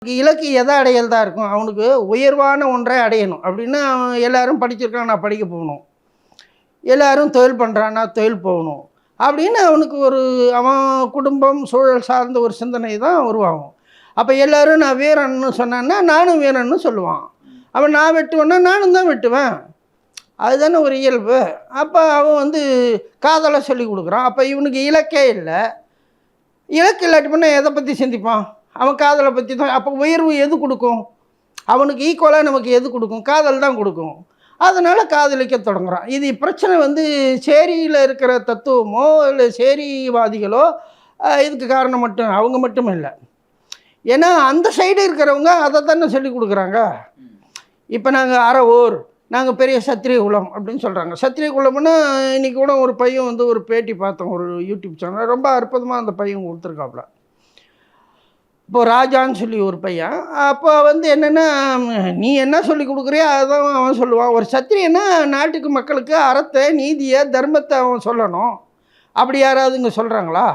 இலக்கு எதை அடையல் தான் இருக்கும். அவனுக்கு உயர்வான ஒன்றை அடையணும் அப்படின்னு அவன் எல்லாரும் படிச்சிருக்கான், நான் படிக்க போகணும். எல்லாரும் தொழில் பண்ணுறான், நான் தொழில் போகணும் அப்படின்னு அவனுக்கு ஒரு அவன் குடும்பம் சூழல் சார்ந்த ஒரு சிந்தனை தான் உருவாகும். அப்போ எல்லோரும் நான் வீரன்னு சொன்னான்னா நானும் வீரன்னு சொல்லுவான். அவன் நான் வெட்டுவேன்னா நானும் தான் வெட்டுவேன். அதுதானே ஒரு இயல்பு. அப்போ அவன் வந்து காதலை சொல்லி கொடுக்குறான். அப்போ இவனுக்கு இலக்கே இல்லை. இலக்கு இல்லாட்டி பண்ணால் எதை பற்றி சிந்திப்பான்? அவன் காதலை பற்றி தான். அப்போ உயர்வு எது கொடுக்கும்? அவனுக்கு ஈக்குவலாக நமக்கு எது கொடுக்கும்? காதல் தான் கொடுக்கும். அதனால் காதலிக்க தொடங்குறான். இது பிரச்சனை வந்து சேரியில் இருக்கிற தத்துவமோ இல்லை சேரிவாதிகளோ இதுக்கு காரணம் மட்டும் அவங்க மட்டும் இல்லை. ஏன்னா அந்த சைடு இருக்கிறவங்க அதை தானே சொல்லி கொடுக்குறாங்க. இப்போ நாங்கள் அரை ஊர், நாங்கள் பெரிய சத்திரிய குலம் அப்படின்னு சொல்கிறாங்க. சத்திரிய குலம்னா இன்றைக்கி கூட ஒரு பையன் வந்து ஒரு பேட்டி பார்த்தோம் ஒரு யூடியூப் சேனல். ரொம்ப அற்புதமாக அந்த பையன் கொடுத்துருக்காப்புல. இப்போது ராஜான்னு சொல்லி ஒரு பையன். அப்போ வந்து என்னென்னா, நீ என்ன சொல்லி கொடுக்குறியோ அதுதான் அவன் சொல்லுவான். ஒரு சத்திரியன்னா நாட்டுக்கு மக்களுக்கு அறத்தை நீதியை தர்மத்தை அவன் சொல்லணும். அப்படி யாராவது இங்கே சொல்கிறாங்களா?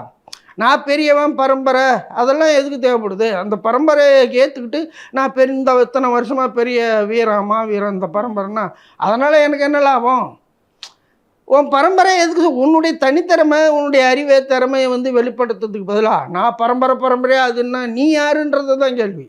நான் பெரியவன் பரம்பரை அதெல்லாம் எதுக்கு தேவைப்படுது? அந்த பரம்பரையை ஏற்றுக்கிட்டு நான் இந்த இத்தனை வருஷமாக பெரிய வீரம் மாவீரம் இந்த பரம்பரைன்னா அதனால் எனக்கு என்ன லாபம்? உன் பரம்பரை எதுக்கு? உன்னுடைய தனித்திறமை உன்னுடைய அறிவை திறமையை வந்து வெளிப்படுத்துறதுக்கு பதிலாக நான் பரம்பரையாக அதுன்னா நீ யாருன்றது தான் கேள்வி.